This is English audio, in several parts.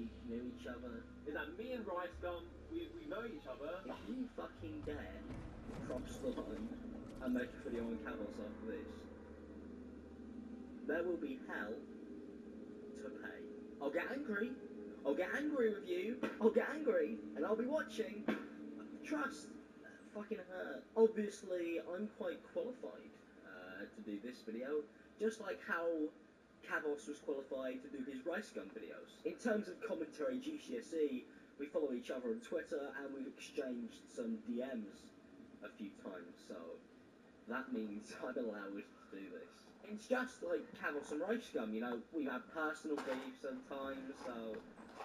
we knew each other. Is that me and Rice Gum, we know each other. If you fucking dare cross the line and make a video on Cavos after this, there will be hell to pay. I'll get angry. I'll get angry with you. I'll get angry, and I'll be watching. Trust. Fucking hurt. Obviously, I'm quite qualified to do this video, just like how Cavos was qualified to do his Rice Gun videos. In terms of commentary GCSE, we follow each other on Twitter and we've exchanged some DMs a few times, so that means I'm allowed to do this. It's just like Cavos and Rice Gum, you know, we have personal beef sometimes, so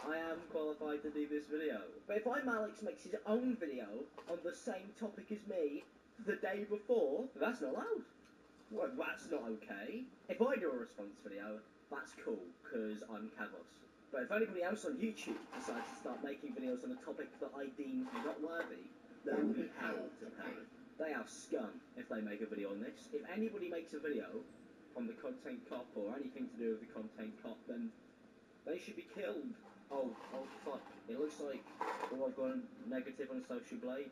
I am qualified to do this video. But if Alex makes his own video on the same topic as me the day before, that's not allowed. Well, that's not okay. If I do a response video, that's cool, because I'm Cavos. But if anybody else on YouTube decides to start making videos on a topic that I deem not worthy, there will be hell to pay. They are scum if they make a video on this. If anybody makes a video on the Content Cop or anything to do with the Content Cop, then they should be killed. Oh fuck. It looks like I've gone negative on Social Blade.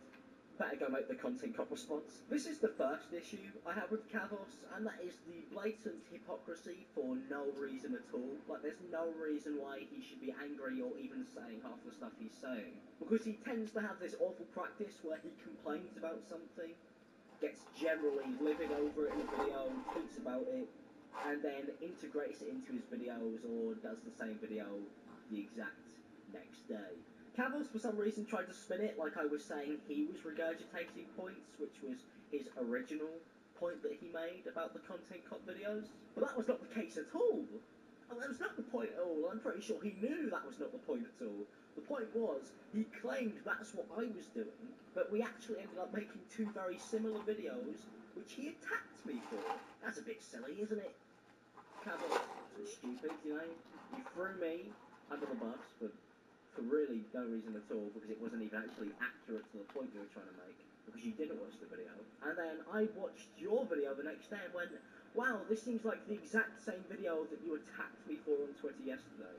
Better go make the Content Cop response. This is the first issue I have with Cavos, and that is the blatant hypocrisy for no reason at all. Like, there's no reason why he should be angry or even saying half the stuff he's saying. Because he tends to have this awful practice where he complains about something, gets generally livid over it in a video, tweets about it, and then integrates it into his videos or does the same video the exact next day. Cavos, for some reason, tried to spin it like I was saying he was regurgitating points, which was his original point that he made about the Content Cop videos. But that was not the case at all. And that was not the point at all. I'm pretty sure he knew that was not the point at all. The point was, he claimed that's what I was doing, but we actually ended up making two very similar videos, which he attacked me for. That's a bit silly, isn't it? Cavos, it's stupid, you know? You threw me under the bus for really no reason at all, because it wasn't even actually accurate to the point you were trying to make, because you didn't watch the video. And then I watched your video the next day and went, wow, this seems like the exact same video that you attacked me for on Twitter yesterday.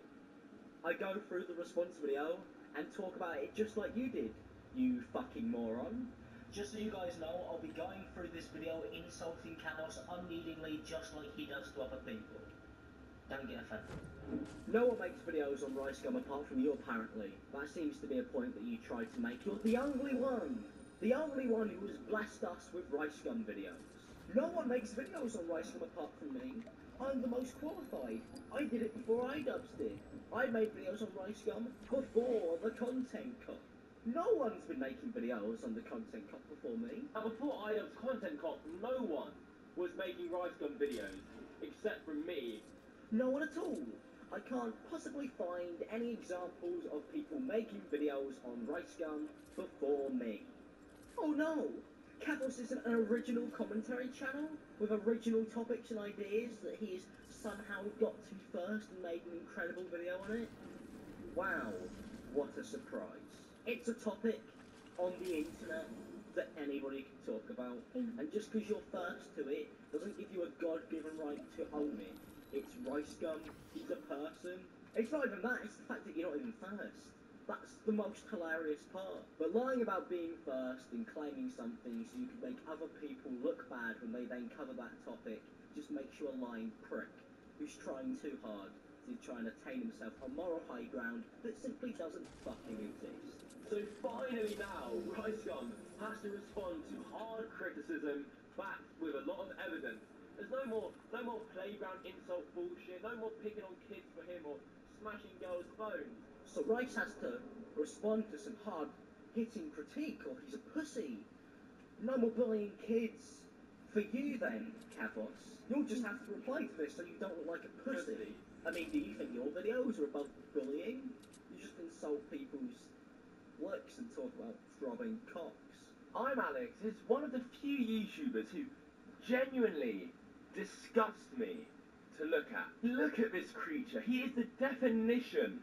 I go through the response video and talk about it just like you did, you fucking moron. Just so you guys know, I'll be going through this video insulting Cavos unneedingly just like he does to other people. Don't get offended. No one makes videos on Rice Gum apart from you, apparently. That seems to be a point that you tried to make. You're the only one who has blessed us with Rice Gum videos. No one makes videos on Rice Gum apart from me. I'm the most qualified. I did it before iDubbbz did. I made videos on Rice Gum before the Content Cop. No one's been making videos on the Content Cop before me. And before iDubbbz Content Cop, no one was making Rice Gum videos, except for me. No one at all. I can't possibly find any examples of people making videos on Rice Gum before me. Oh no! Cavos is an original commentary channel with original topics and ideas that he's somehow got to first and made an incredible video on it. Wow, what a surprise. It's a topic on the internet that anybody can talk about, and just because you're first to it doesn't give you a God-given right to own it. It's Rice Gum, he's a person. It's not even that, it's the fact that you're not even first. That's the most hilarious part. But lying about being first and claiming something so you can make other people look bad when they then cover that topic just makes you a lying prick who's trying too hard to try and attain himself a moral high ground that simply doesn't fucking exist. So finally now, Rice Gum has to respond to hard criticism backed with a lot of evidence. There's no more playground insult bullshit, no more picking on kids for him or smashing girls' phones. So Rice has to respond to some hard-hitting critique, or he's a pussy. No more bullying kids. For you then, Cavos, you'll just have to reply to this so you don't look like a pussy. I mean, do you think your videos are above bullying? You just insult people's looks and talk about throbbing cocks. I'm Alex, is one of the few YouTubers who genuinely disgust me to look at. Look at this creature. He is the definition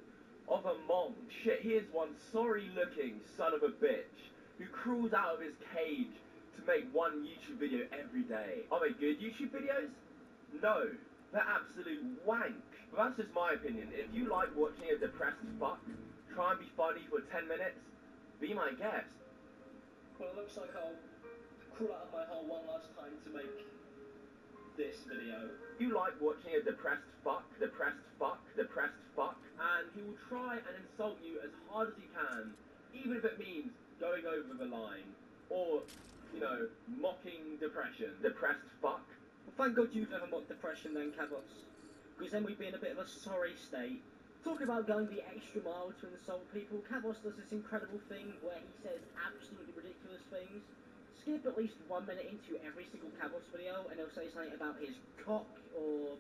of a mong. Shit, he is one sorry-looking son of a bitch who crawls out of his cage to make one YouTube video every day. Are they good YouTube videos? No. They're absolute wank. But that's just my opinion. If you like watching a depressed fuck try and be funny for 10 minutes, be my guest. Well, it looks like I'll crawl out of my hole one last time to make this video. If you like watching a depressed fuck, and he will try and insult you as hard as he can, even if it means going over the line, or, you know, mocking depression. Depressed fuck. Well, thank God you've never mocked depression then, Cabos. Because then we'd be in a bit of a sorry state. Talk about going the extra mile to insult people. Cabos does this incredible thing where he says absolutely ridiculous things. Skip at least 1 minute into every single Cabos video and he'll say something about his cock or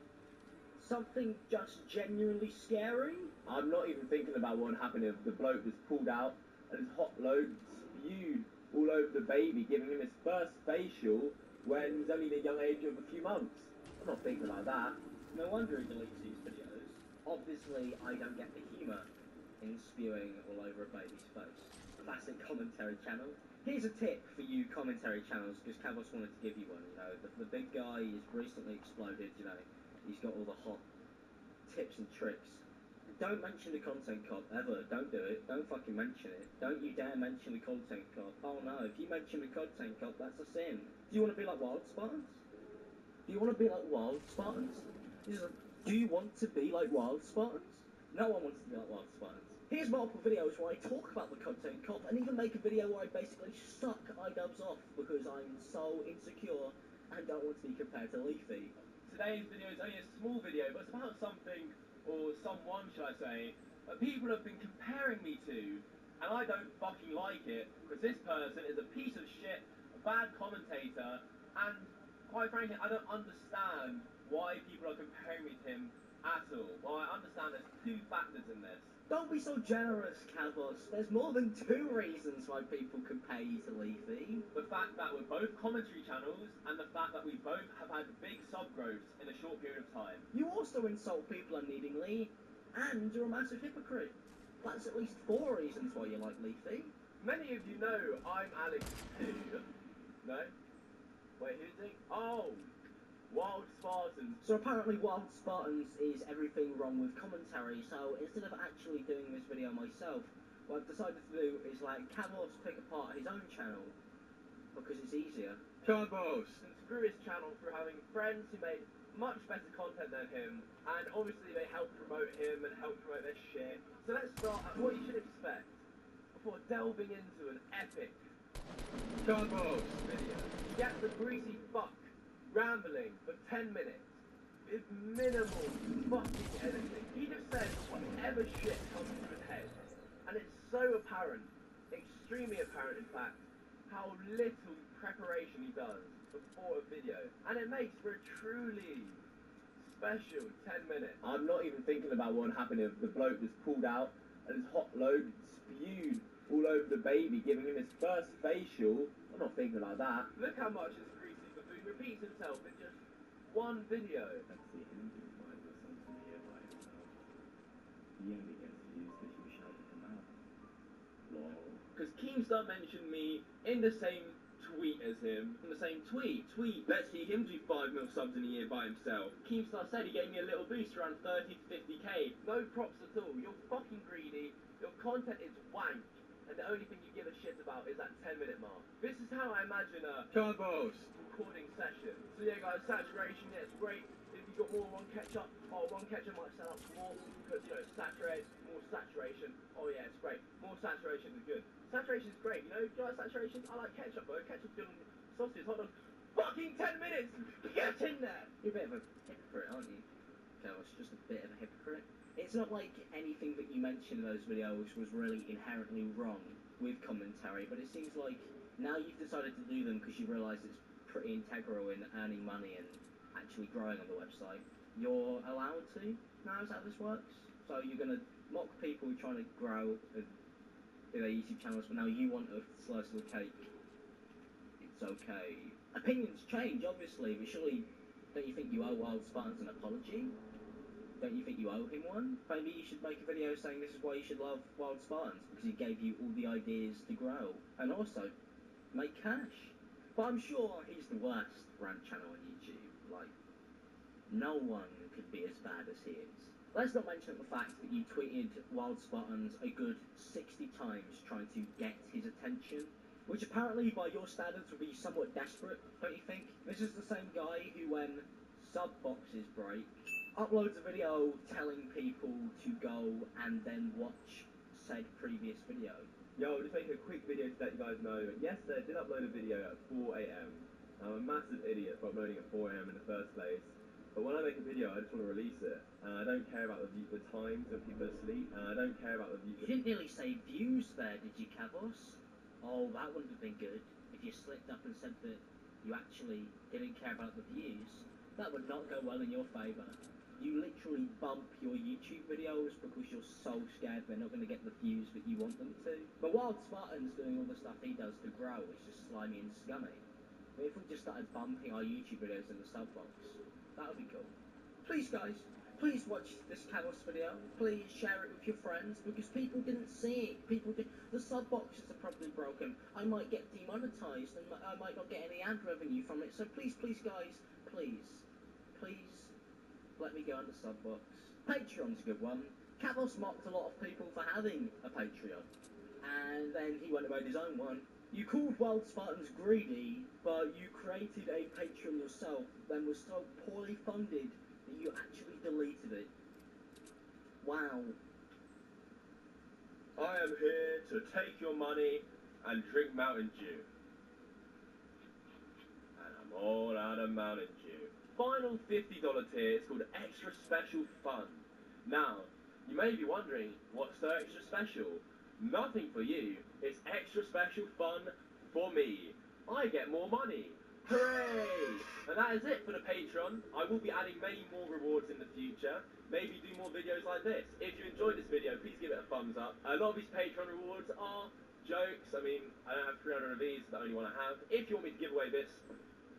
something just genuinely scary. I'm not even thinking about what happened if the bloke was pulled out and his hot load spewed all over the baby, giving him his first facial when he's only the young age of a few months. I'm not thinking like that. No wonder he deletes these videos. Obviously, I don't get the humour in spewing all over a baby's face. Classic commentary channel. Here's a tip for you commentary channels, because Cabos wanted to give you one, you know. The big guy is recently exploded, you know. He's got all the hot tips and tricks. Don't mention the content cop, ever. Don't do it. Don't fucking mention it. Don't you dare mention the content cop. Oh no, if you mention the content cop, that's a sin. Do you want to be like Wild Spartans? Do you want to be like Wild Spartans? Do you want to be like Wild Spartans? No one wants to be like Wild Spartans. Here's multiple videos where I talk about the content cop and even make a video where I basically suck iDubbbz off because I'm so insecure and don't want to be compared to Leafy. Today's video is only a small video, but it's about something, or someone should I say, that people have been comparing me to, and I don't fucking like it, because this person is a piece of shit, a bad commentator, and quite frankly, I don't understand why people are comparing me to him at all. Well, I understand there's two factors in this. Don't be so generous, Cabos. There's more than 2 reasons why people compare you to Leafy. The fact that we're both commentary channels, and the fact that we both have had big sub growths in a short period of time. You also insult people unneedingly, and you're a massive hypocrite. That's at least 4 reasons why you like Leafy. Many of you know I'm Alex too. No? Wait, who's he? Oh! Wild Spartans. So apparently Wild Spartans is everything wrong with commentary, so instead of actually doing this video myself, what I've decided to do is like Cabos pick apart his own channel, because it's easier. Cabos! And screw his channel for having friends who made much better content than him, and obviously they help promote him and help promote their shit. So let's start at what you should expect before delving into an epic Cabos video. Get the greasy fuck rambling for 10 minutes with minimal fucking editing. He just says whatever shit comes to his head, and it's so apparent, extremely apparent in fact, how little preparation he does before a video, and it makes for a truly special 10 minutes. I'm not even thinking about what happened if the bloke was pulled out and his hot load spewed all over the baby, giving him his first facial. I'm not thinking like that. Look how much this greasy baboon repeats himself in just one video. Let's see him do find or something here by himself. He only gets to use the huge shouted him out. Lol. Because Keemstar mentioned me in the same tweet as him. In the same tweet, let's see him do 5 mil subs in a year by himself. Keemstar said he gave me a little boost around 30 to 50k. No props at all. You're fucking greedy. Your content is wank. And the only thing you give a shit about is that 10-minute mark. This is how I imagine a Cabos recording session. So yeah guys, saturation, yeah, it's great. If you got more Ron Ketchup, Ron Ketchup might sell out more because, you know, saturate, more saturation. Oh yeah, it's great. More saturation is good. Saturation is great, you know? Do you like saturation? I like ketchup though. Ketchup's good on sausages. Hold on. Fucking 10 minutes! Get in there! You're a bit of a hypocrite, aren't you? Cabos, just a bit of a hypocrite. It's not like anything that you mentioned in those videos was really inherently wrong with commentary, but it seems like now you've decided to do them because you realise it's pretty integral in earning money and actually growing on the website. You're allowed to? Now is that how this works? So you're going to mock people trying to grow with their YouTube channels, but now you want a slice of the cake. It's okay. Opinions change, obviously, but surely don't you think you owe Wild Spartans an apology? Don't you think you owe him one? Maybe you should make a video saying this is why you should love Wild Spartans, because he gave you all the ideas to grow, and also make cash. But I'm sure he's the worst rant channel on YouTube. Like, no one could be as bad as he is. Let's not mention the fact that you tweeted Wild Spartans a good 60 times trying to get his attention, which apparently by your standards would be somewhat desperate, don't you think? This is the same guy who, when sub boxes break, uploads a video telling people to go and then watch said previous video. Yo, just making a quick video to let you guys know. Yesterday I did upload a video at 4 AM. I'm a massive idiot for uploading at 4 AM in the first place. But when I make a video, I just want to release it. And I don't care about the times when people are asleep. And I don't care about the views. You didn't nearly say views there, did you, Kavos? Oh, that wouldn't have been good if you slipped up and said that you actually didn't care about the views. That would not go well in your favour. You literally bump your YouTube videos because you're so scared they're not going to get the views that you want them to. But Wild Spartan's doing all the stuff he does to grow, it's just slimy and scummy. But if we just started bumping our YouTube videos in the sub box, that would be cool. Please, guys, please watch this Kavos video. Please share it with your friends because people didn't see it. The sub boxes are probably broken. I might get demonetized and I might not get any ad revenue from it. So please, guys, please let me go on the sub box. Patreon's a good one. Kavos mocked a lot of people for having a Patreon, and then he went about his own one. You called Wild Spartans greedy, but you created a Patreon yourself, then was so poorly funded that you actually deleted it. Wow. I am here to take your money and drink Mountain Dew. And I'm all out of Mountain Dew. Final $50 tier is called Extra Special Fun. Now, you may be wondering, what's so extra special? Nothing for you. It's extra special fun for me. I get more money. Hooray! And that is it for the Patreon. I will be adding many more rewards in the future. Maybe do more videos like this. If you enjoyed this video, please give it a thumbs up. A lot of these Patreon rewards are jokes. I mean, I don't have 300 of these, the only one I have. If you want me to give away this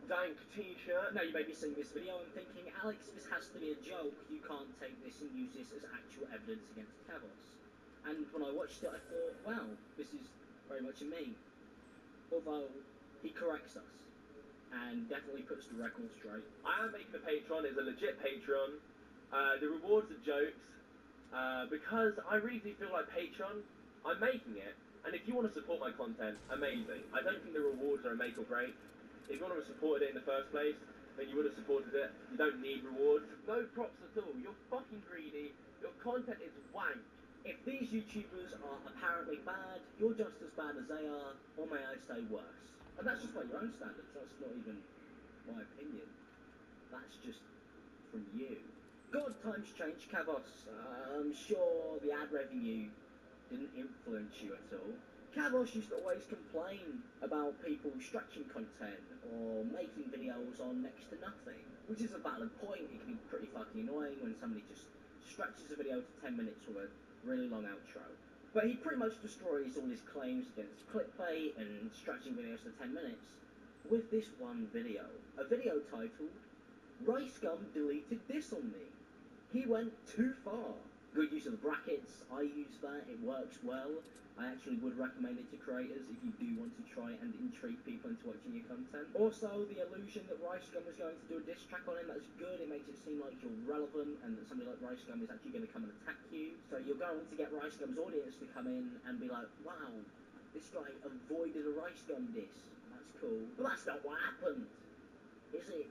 dank t-shirt. Now you may be seeing this video and thinking, Alex, this has to be a joke. You can't take this and use this as actual evidence against Kavos. And when I watched it, I thought, wow, this is very much a me. Although, he corrects us, and definitely puts the record straight. I am making a Patreon, it's a legit Patreon. The rewards are jokes, because I really do feel like Patreon, I'm making it, and if you want to support my content, amazing. I don't think the rewards are a make or break. If you want to have supported it in the first place, then you would have supported it. You don't need rewards. No props at all. You're fucking greedy. Your content is wank. If these YouTubers are apparently bad, you're just as bad as they are, or may I say worse. And that's just by your own standards, that's not even my opinion. That's just from you. God, times change, Kavos. I'm sure the ad revenue didn't influence you at all. Kavos used to always complain about people stretching content or making videos on next to nothing, which is a valid point. It can be pretty fucking annoying when somebody just stretches a video to 10 minutes with a really long outro. But he pretty much destroys all his claims against clickbait and stretching videos to 10 minutes with this one video. A video titled, Rice Gum Deleted This on Me. He went too far. Good use of the brackets, I use that, it works well. I actually would recommend it to creators if you do want to try and intrigue people into watching your content. Also, the illusion that Rice Gum was going to do a diss track on him, that's good. It makes it seem like you're relevant and that somebody like Rice Gum is actually going to come and attack you. So you're going to get Rice Gum's audience to come in and be like, wow, this guy avoided a Rice Gum diss. That's cool. But that's not what happened, is it?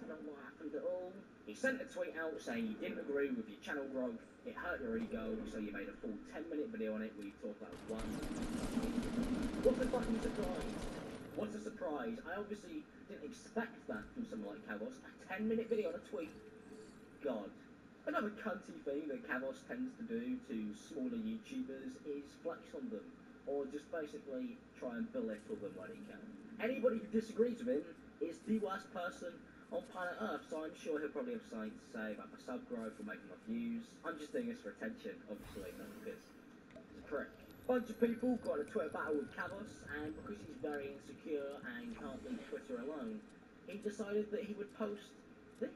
That's not what happened at all. He sent a tweet out saying he didn't agree with your channel growth, it hurt your ego, so you made a full 10-minute video on it where you talk about one. What a fucking surprise! What a surprise! I obviously didn't expect that from someone like Kavos. A 10-minute video on a tweet. God. Another cunty thing that Kavos tends to do to smaller YouTubers is flex on them, or just basically try and belittle them when he can. Anybody who disagrees with him is the worst person on planet Earth, so I'm sure he'll probably have something to say about my sub growth or making my views. I'm just doing this for attention, obviously, not because he's a prick. Bunch of people got a Twitter battle with Kavos, and because he's very insecure and can't leave Twitter alone, he decided that he would post this.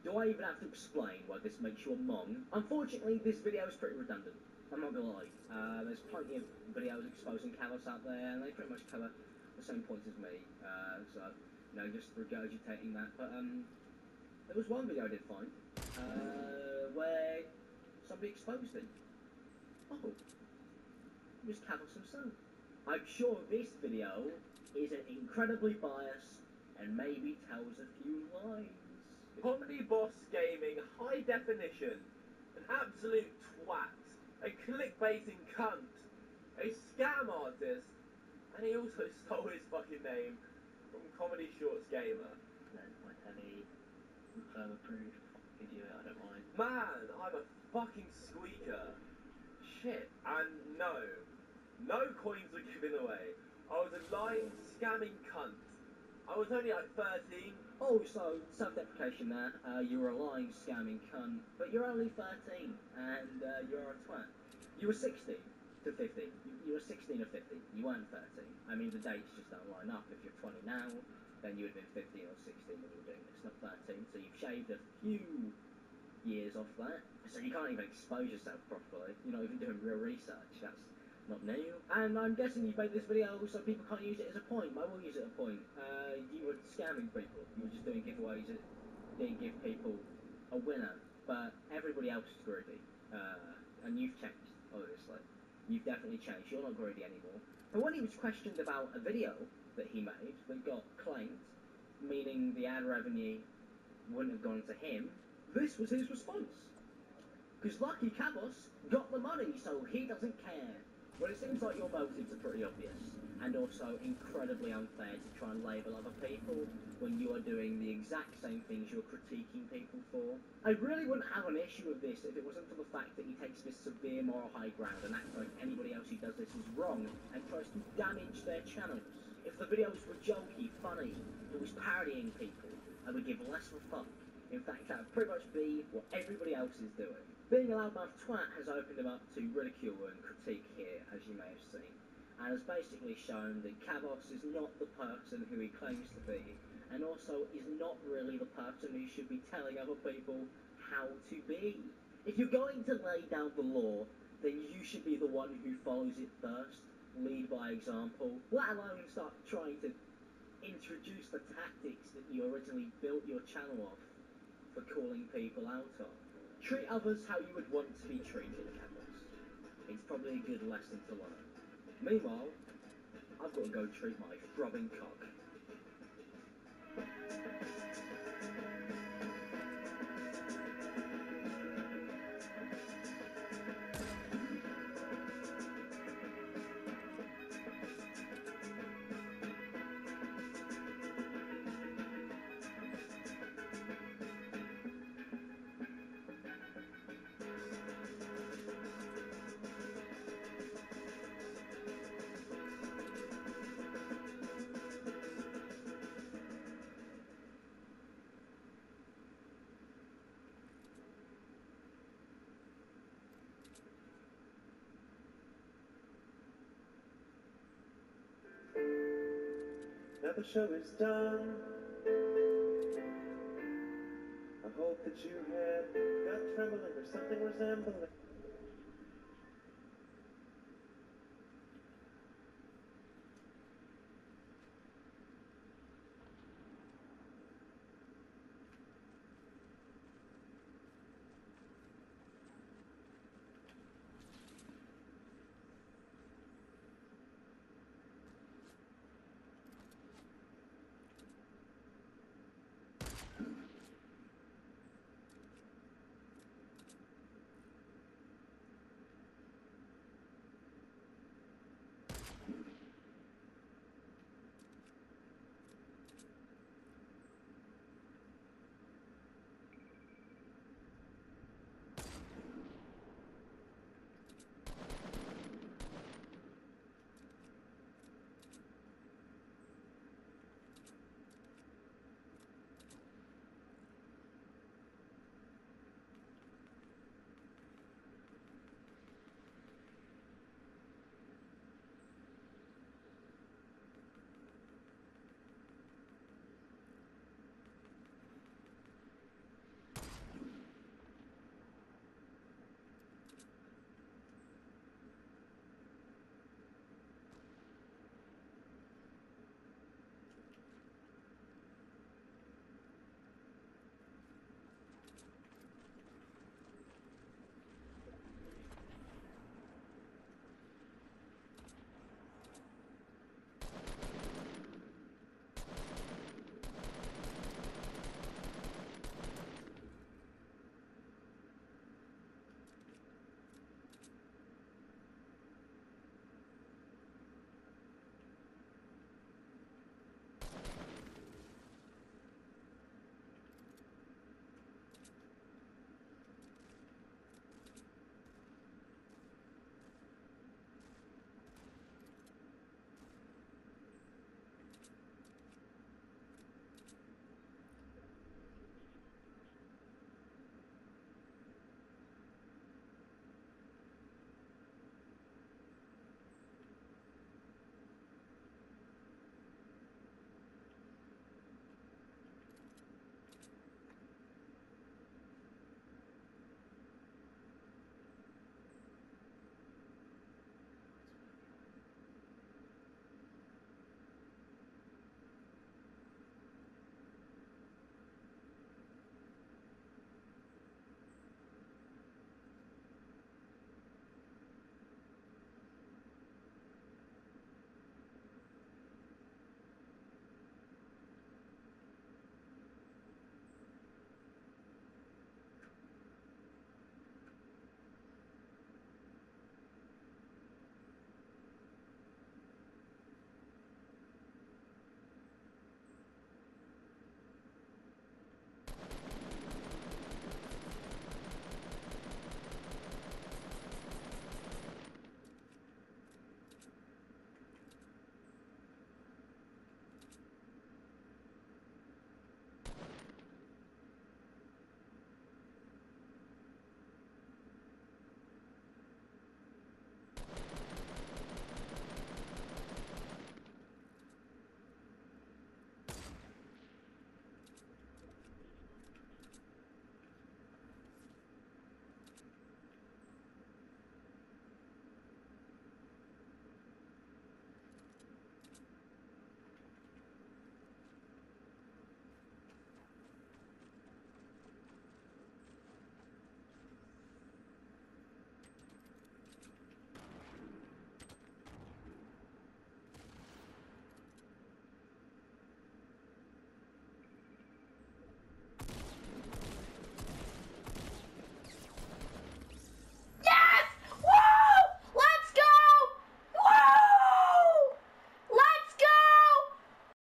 Do I even have to explain why this makes you a mong? Unfortunately, this video is pretty redundant. I'm not gonna lie. There's plenty of videos exposing Kavos out there, and they pretty much cover the same points as me. So, you know, just regurgitating that. But there was one video I did find where somebody exposed him. Oh, it was Cavos himself. I'm sure this video isn't incredibly biased and maybe tells a few lies. Comedy Boss Gaming, high definition, an absolute twat, a clickbaiting cunt, a scam artist, and he also stole his fucking name from Comedy Shorts Gamer. Then my telly, further proof, idiot, I don't mind. Man, I'm a fucking squeaker. Shit, and no coins were given away. I was a lying, scamming cunt. I was only like 13. Oh, so self-deprecation there. You were a lying, scamming cunt, but you're only 13, and you're a twat. You were 16 to 50. You were 16 or 50. You weren't 13. I mean, the dates just don't line up. If you're 20 now, then you would have been 15 or 16 when you were doing this, not 13. So you've shaved a few years off that. So you can't even expose yourself properly. You're not even doing real research. That's not new. And I'm guessing you made this video so people can't use it as a point. I will use it as a point. You were scamming people. You were just doing giveaways that didn't give people a winner. But everybody else is greedy. And you've changed, obviously. You've definitely changed. You're not greedy anymore. And when he was questioned about a video that he made that got claimed, meaning the ad revenue wouldn't have gone to him, this was his response. Because Lucky Cavos got the money, so he doesn't care. Well, it seems like your motives are pretty obvious, and also incredibly unfair to try and label other people when you are doing the exact same things you're critiquing people for. I really wouldn't have an issue with this if it wasn't for the fact that he takes this severe moral high ground and acts like anybody else who does this is wrong and tries to damage their channels. If the videos were jokey, funny, it was parodying people, I would give less of a fuck. In fact, that would pretty much be what everybody else is doing. Being a loudmouth twat has opened him up to ridicule and critique here, as you may have seen, and has basically shown that Cavos is not the person who he claims to be, and also is not really the person who should be telling other people how to be. If you're going to lay down the law, then you should be the one who follows it first, lead by example, let alone start trying to introduce the tactics that you originally built your channel off for calling people out on. Treat others how you would want to be treated, Cavos. It's probably a good lesson to learn. Meanwhile, I've got to go treat my throbbing cock. Now the show is done. I hope that you had gut trembling or something resembling.